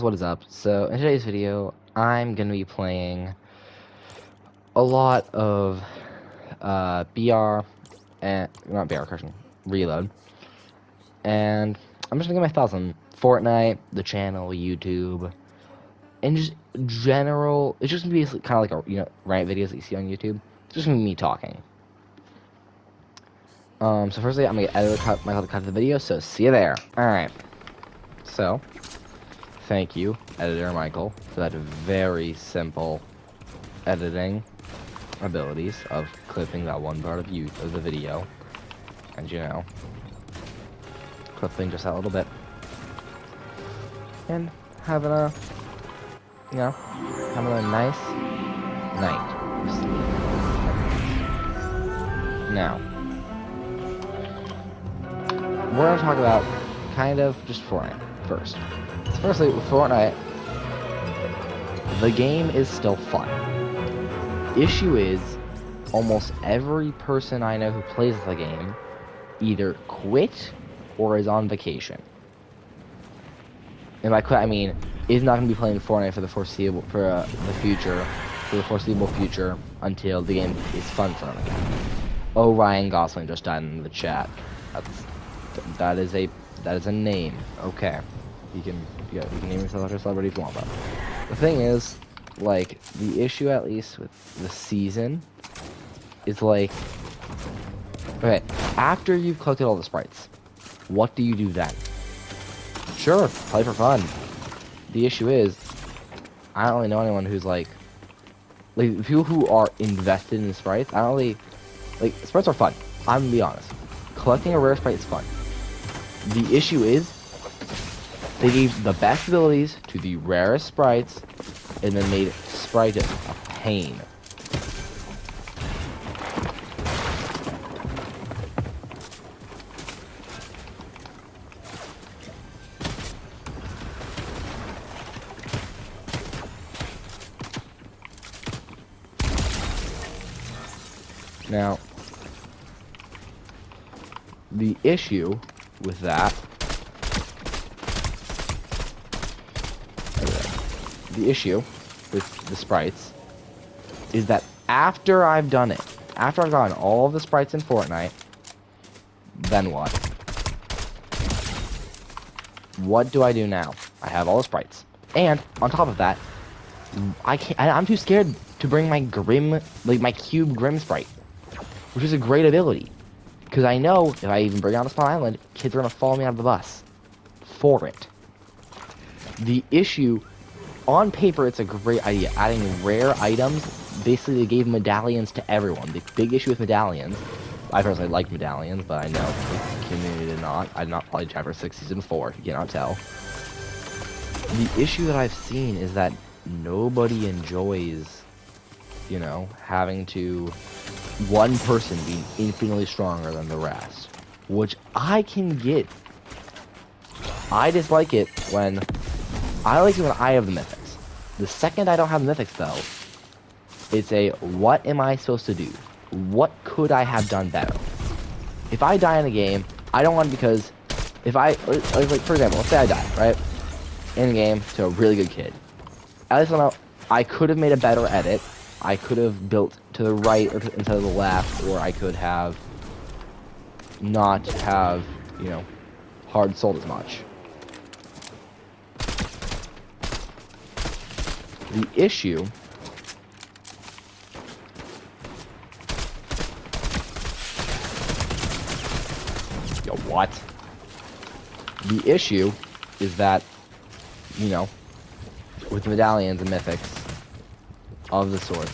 What is up? So in today's video, I'm gonna be playing a lot of BR and not BR, correction, Reload, and I'm just gonna give my thoughts on Fortnite, the channel, YouTube, and just general. It's just gonna be kind of like a rant videos that you see on YouTube. It's just gonna be me talking. So firstly, I'm gonna edit cut the video. So see you there. All right. So thank you, editor Michael, for that very simple editing abilities of clipping that one part of the video, and clipping just that little bit, and having a nice night of sleep. Now, we're gonna talk about kind of just Fortnite first. Firstly, with Fortnite, the game is still fun. Issue is, almost every person I know who plays the game either quit or is on vacation. And by quit, I mean is not going to be playing Fortnite for the foreseeable future until the game is fun for them again. Oh, Ryan Gosling just died in the chat. That is a name. Okay, you can name yourself after a celebrity if you want, but the thing is, like, the issue, at least with the season, is like, okay, after you've collected all the sprites, what do you do then? Sure, play for fun. The issue is, I don't really know anyone who's like people who are invested in the sprites. I don't really, sprites are fun. I'm gonna be honest. Collecting a rare sprite is fun. The issue is, they gave the best abilities to the rarest sprites, and then made sprite a pain. Now, the issue with that, the issue with the sprites is that after I've done it, after I've gotten all of the sprites in Fortnite, then what? What do I do now? I have all the sprites, and on top of that, I'm too scared to bring my my cube Grim sprite, which is a great ability, because I know if I even bring out a Spawn Island, kids are gonna follow me out of the bus for it. The issue, on paper, it's a great idea. Adding rare items, basically they gave medallions to everyone. The big issue with medallions, I personally like medallions, but I know the community did not. I did not play Chapter 6 Season 4, you cannot tell. The issue that I've seen is that nobody enjoys, having to, one person being infinitely stronger than the rest, which I can get. I dislike it when I have the mythics. The second I don't have the mythics, though, it's a, what am I supposed to do? What could I have done better? If I die in a game, I don't want, because if I, for example, let's say I die, right? In a game to a really good kid. At least I know I could have made a better edit. I could have built to the right or instead of the left, or I could have not have, hard sold as much. The issue what? The issue is that, with medallions and mythics of the sort,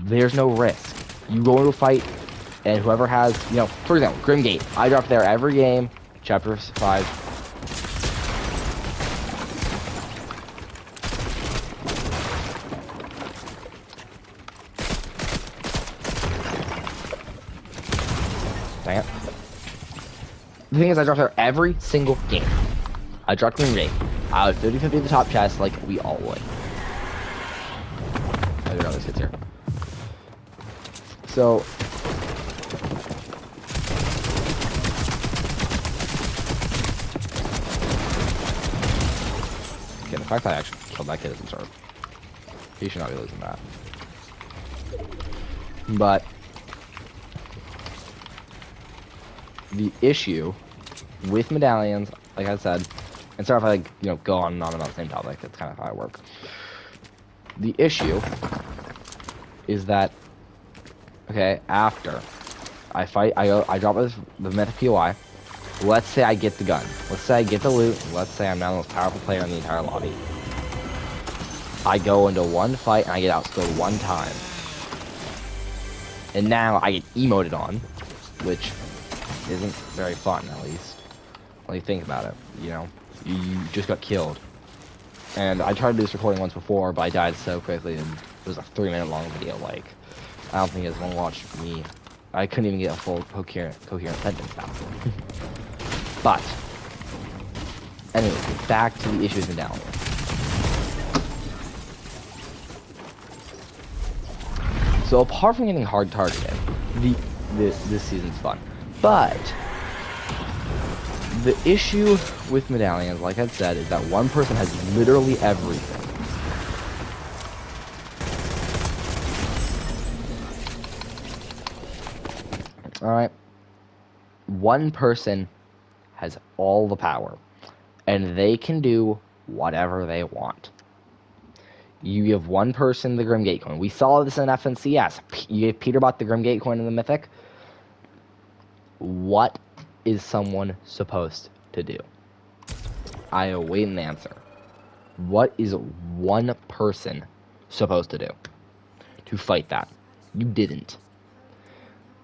there's no risk. You go into a fight, and whoever has, for example, Grimgate, I drop there every game, Chapter 5. Dang it. The thing is, I drop there every single game. I dropped Grimgate. I was 50-50 at the top chest, like we all would. I don't know this hits here. So, fact that I actually killed that kid is absurd. He should not be losing that. But the issue with medallions, like I said, and sorry if I like, you know, go on and on about the same topic, that's kind of how I work. The issue is that, okay, after I fight, I drop the mythic POI. Let's say I get the gun. Let's say I get the loot. Let's say I'm now the most powerful player in the entire lobby. I go into one fight and I get outscored one time. And now I get emoted on, which isn't very fun, at least. When you think about it, you know, you just got killed. And I tried to do this recording once before, but I died so quickly, and it was a 3-minute long video. Like, I don't think you guys want to watch me. I couldn't even get a full coherent sentence out. But anyway, back to the issue with medallion. So apart from getting hard targeted, this season's fun. But the issue with medallions, like I said, is that one person has literally everything. Alright. One person has all the power, and they can do whatever they want. You give one person the Grim Gate coin. We saw this in FNCS. You gave Peterbot the Grim Gate coin in the Mythic. What is someone supposed to do? I await an answer. What is one person supposed to do to fight that? You didn't.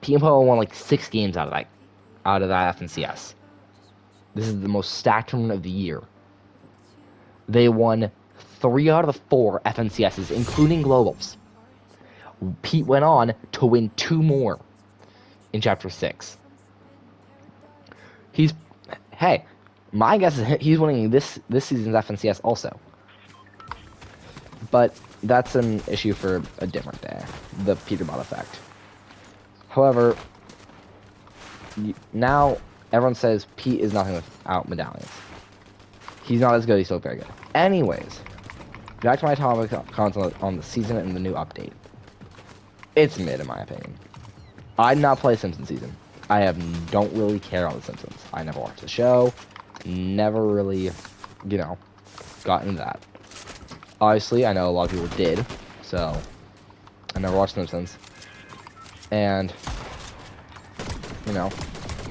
PMPO won like 6 games out of that FNCS. This is the most stacked tournament of the year. They won 3 out of the 4 FNCSs, including Globals. Pete went on to win 2 more in Chapter 6. Hey, my guess is he's winning this season's FNCS also. But that's an issue for a different day, the Peterbot effect. However, now everyone says Pete is nothing without medallions. He's not as good, he's still very good. Anyways, back to my topic on the season and the new update. It's mid, in my opinion. I did not play Simpsons season. Don't really care about The Simpsons. I never watched the show. Never really, you know, got into that. Obviously, I know a lot of people did, so I never watched The Simpsons. And, you know,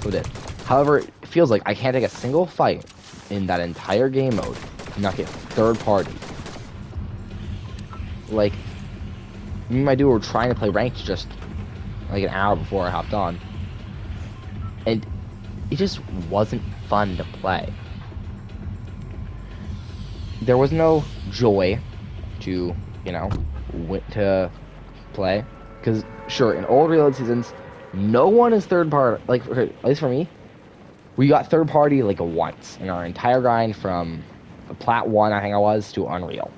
who did? However, it feels like I can't take a single fight in that entire game mode and not get third party. Like, me and my dude were trying to play ranked just like an hour before I hopped on. And it just wasn't fun to play. There was no joy to, you know, to play. Because, sure, in old Reload seasons, no one is third party. Like, at least for me, we got third party like once in our entire grind from Plat 1, I think I was, to Unreal.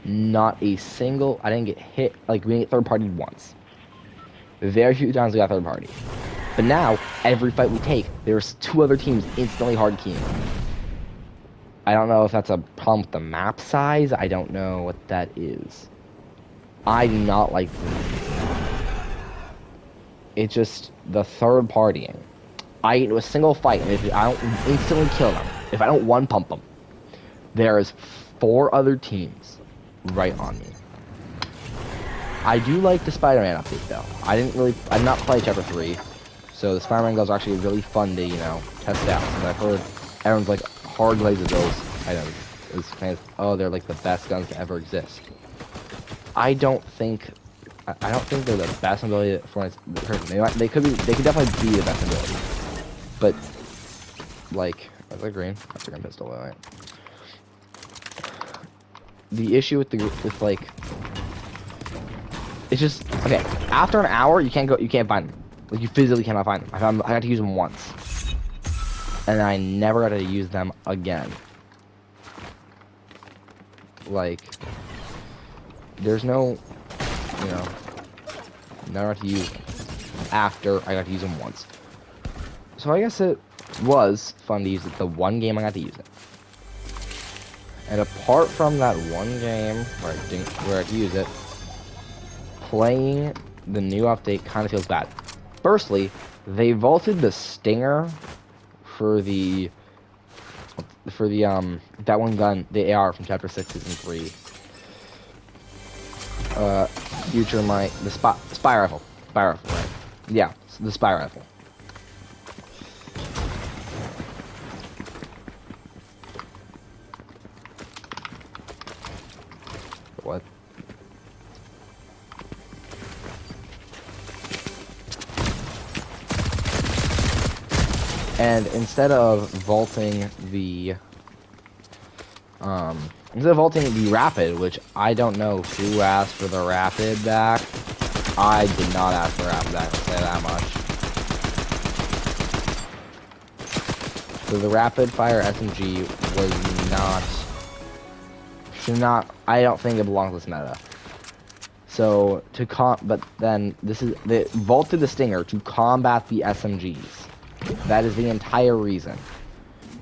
Not a single, I didn't get hit, like, we didn't get third partied once. Very few times we got third party. But now, every fight we take, there's 2 other teams instantly hard keying. I don't know if that's a problem with the map size. I don't know what that is. I do not like this. It's just the third partying. I get into a single fight, and if I don't instantly kill them, if I don't one pump them, there is 4 other teams right on me. I do like the Spider-Man update though. I did not play Chapter 3, so the Spider-Man guns are actually really fun to, you know, test out. And I've heard everyone's like hard glazes those items. It's kind of, oh, they're like the best guns to ever exist. I don't think they're the best ability for Fortnite. They could definitely be the best ability. But like, that's a green. That's a green pistol, right? The issue with like, it's just okay. After an hour, you can't find them. Like, you physically cannot find them. I got to use them once, and I never got to use them again. Like, there's no, you know, never got to use them after I got to use them once. So I guess it was fun to use it the one game I got to use it. And apart from that one game where I could use it, playing the new update kind of feels bad. Firstly, they vaulted the stinger for the that one gun, the AR from Chapter 6 Season 3. The spy rifle, right? Yeah, the spy rifle. What? And instead of vaulting the rapid, which I don't know who asked for the rapid back. I did not ask for the rapid back, I'll say that much. So the rapid fire SMG I don't think it belongs to this meta. So but then they vaulted the stinger to combat the SMGs. That is the entire reason.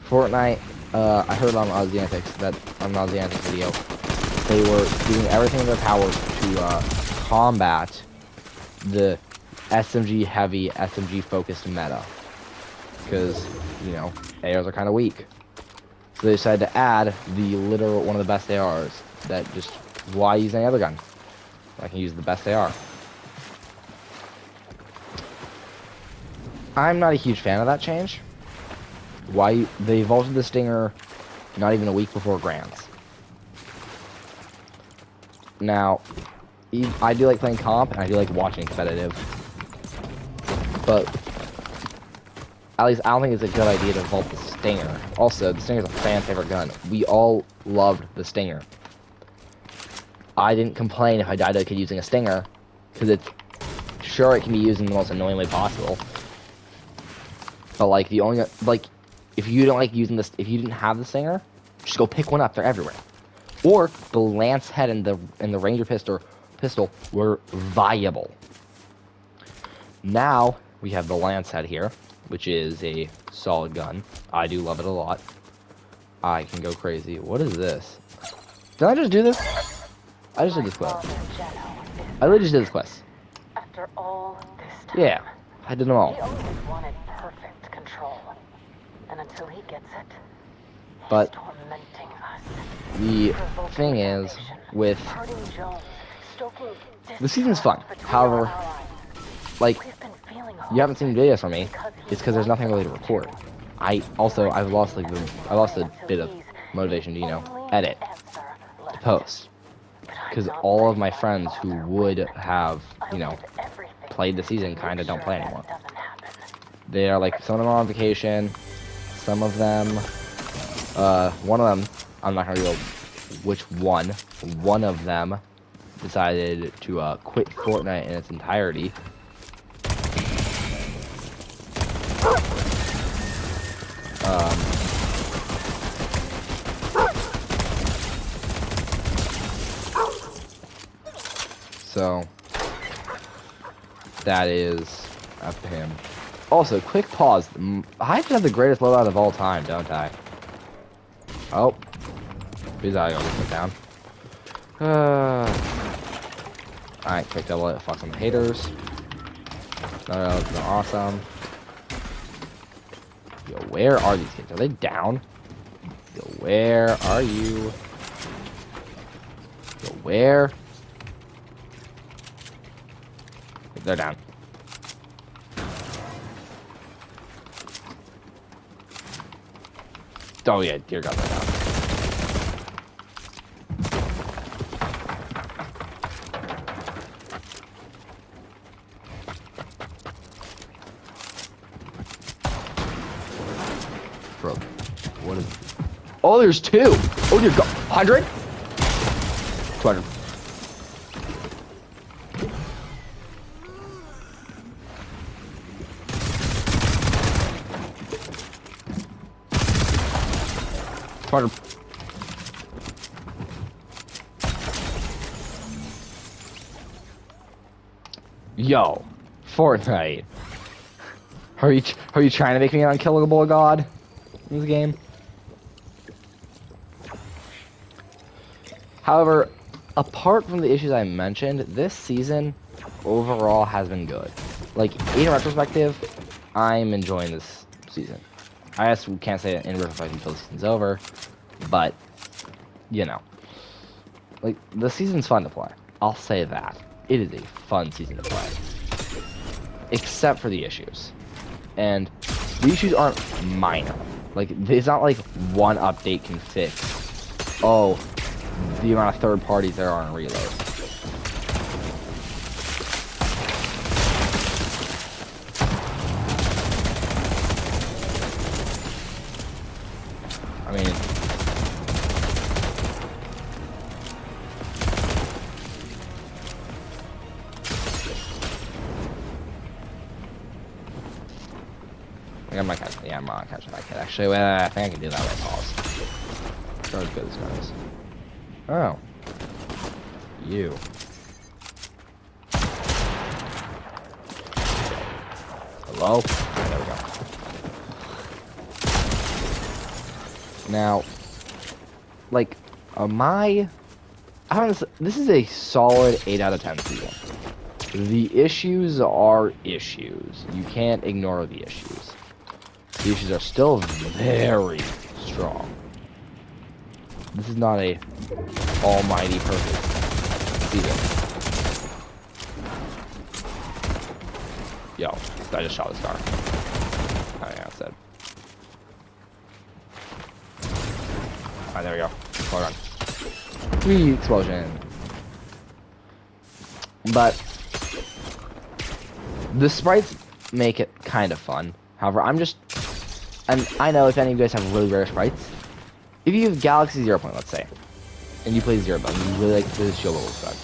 Fortnite, I heard on Ozzy video, they were doing everything in their power to combat the SMG heavy, SMG focused meta. Because, you know, ARs are kind of weak. So they decided to add one of the best ARs. That just, why use any other gun? I can use the best AR. I'm not a huge fan of that change. Why they vaulted the stinger not even a week before Grants. Now, I do like playing comp and I do like watching competitive, but at least I don't think it's a good idea to vault the stinger. Also, the stinger's a fan favorite gun. We all loved the stinger. I didn't complain if I died a kid using a stinger, because it can be used in the most annoying way possible. But like if you don't like using this, if you didn't have the stinger, just go pick one up. They're everywhere. Or the lance head and the ranger pistol were viable. Now we have the lance head here, which is a solid gun. I do love it a lot. I can go crazy. What is this? Did I just do this? I just did this quest. I literally just did this quest. After all this time, yeah, I did them all. He always wanted perfect control. And until he gets it, But he's tormenting us. the thing is, with the season's fun. However, like, you haven't seen videos from me. It's because there's nothing really to record. I've lost a bit of motivation to, you know, edit, to post. Because all of my friends who would have, you know, played the season kind of don't play anymore. They are like, some of them are on vacation, some of them, one of them, I'm not gonna go which one of them decided to quit Fortnite in its entirety. So that is up to him. Also, quick pause. I have the greatest loadout of all time, don't I? Oh, please, I gotta put down. Alright, quick double it. Fuck some haters. No, it's awesome. Yo, where are these kids? Are they down? Yo, where are you? Yo, where? They're down. Oh yeah, dear God, they're down. Bro, what is it? Oh, there's two! Oh dear God, 100? 200. Yo, Fortnite. Are you trying to make me an unkillable god in this game? However, apart from the issues I mentioned, this season overall has been good. Like, in retrospective, I'm enjoying this season. I just can't say it in retrospective until the season's over, but, you know. Like, the season's fun to play. I'll say that. It is a fun season to play. Except for the issues. And the issues aren't minor. Like, it's not like one update can fix, oh, the amount of third parties there are in Reload. I mean, I'm not catching. Yeah, I'm not catching that kid. Actually, wait, I think I can do that with pause. Not as good as guys. Oh, you. Hello? Okay, there we go. Now, like, this is a solid 8 out of 10 season. The issues are issues. You can't ignore the issues. The issues are still very strong. This is not a almighty perfect season. Yo, I just shot this car. Oh yeah, that's it. Alright, there we go. Hold on. Whee, explosion. But the sprites make it kind of fun. However, and I know if any of you guys have really rare sprites, if you have Galaxy 0 Point, let's say, and you play 0 Point, and you really like this show effect,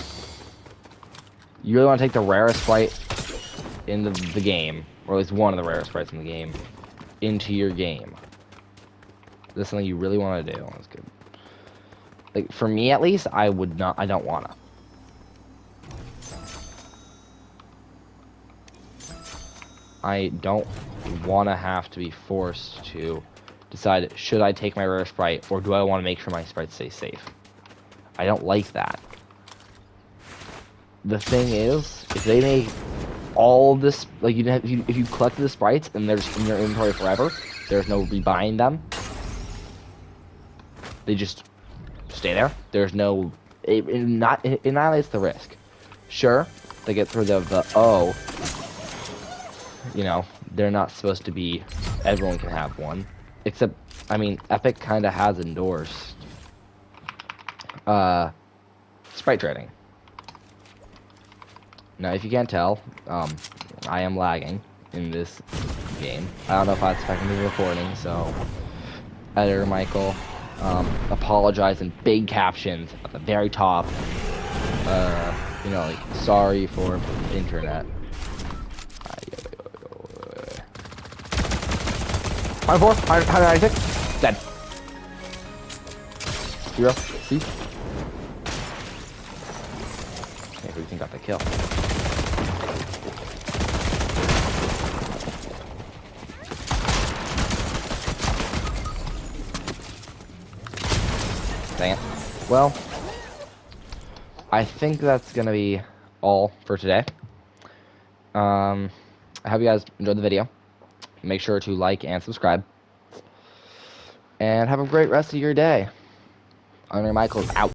you really want to take the rarest sprite in the game, or at least one of the rarest sprites in the game, into your game. This is something you really want to do. That's good. Like, for me at least, I don't want to. I don't want to have to be forced to decide, should I take my rare sprite, or do I want to make sure my sprite stays safe? I don't like that. The thing is, if they make all this, like, if you collect the sprites and they're just in your inventory forever, there's no rebuying them. They just stay there. There's no, it annihilates the risk. Sure, they get rid of the, oh, you know, they're not supposed to be, everyone can have one. Except, I mean, Epic kind of has endorsed sprite trading. Now, if you can't tell, I am lagging in this game. I don't know if that's affecting the recording, so editor Michael, apologize in big captions at the very top. You know, like, sorry for internet. 196, dead. 0, see? Okay, who do you think got the kill? Dang it. Well, I think that's gonna be all for today. I hope you guys enjoyed the video. Make sure to like and subscribe. And have a great rest of your day. Untitled Michael's out.